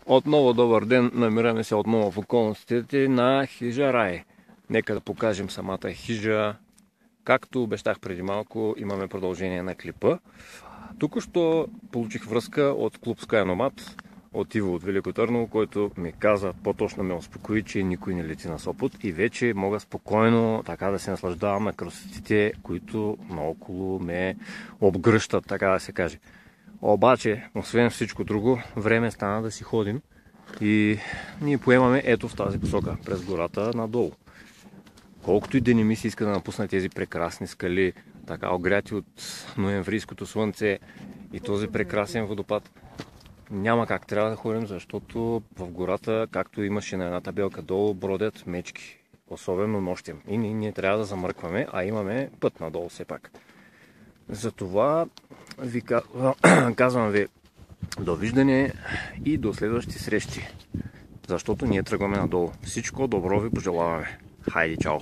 Отново добър ден, намираме се отново в околностите на хижа Рай. Нека да покажем самата хижа. Както обещах преди малко, имаме продължение на клипа. Току-що получих връзка от клуб Sky Nomad, от Иво от Велико Търново, който ми каза, по-точно ме успокои, че никой не лети на Сопот и вече мога спокойно така да се наслаждавам на красотите, които наоколо ме обгръщат, така да се каже. Обаче, освен всичко друго, време стана да си ходим и ние поемаме ето в тази посока, през гората надолу. Колкото и да не ми се иска да напусна тези прекрасни скали, така огряти от ноемврийското слънце и този прекрасен водопад, няма как, трябва да ходим, защото в гората, както имаше на една табелка долу, бродят мечки, особено нощем. И ние трябва да замъркваме, а имаме път надолу все пак. Затова казвам ви довиждане и до следващи срещи, защото ние тръгваме надолу. Всичко добро ви пожелаваме. Хайде, чао!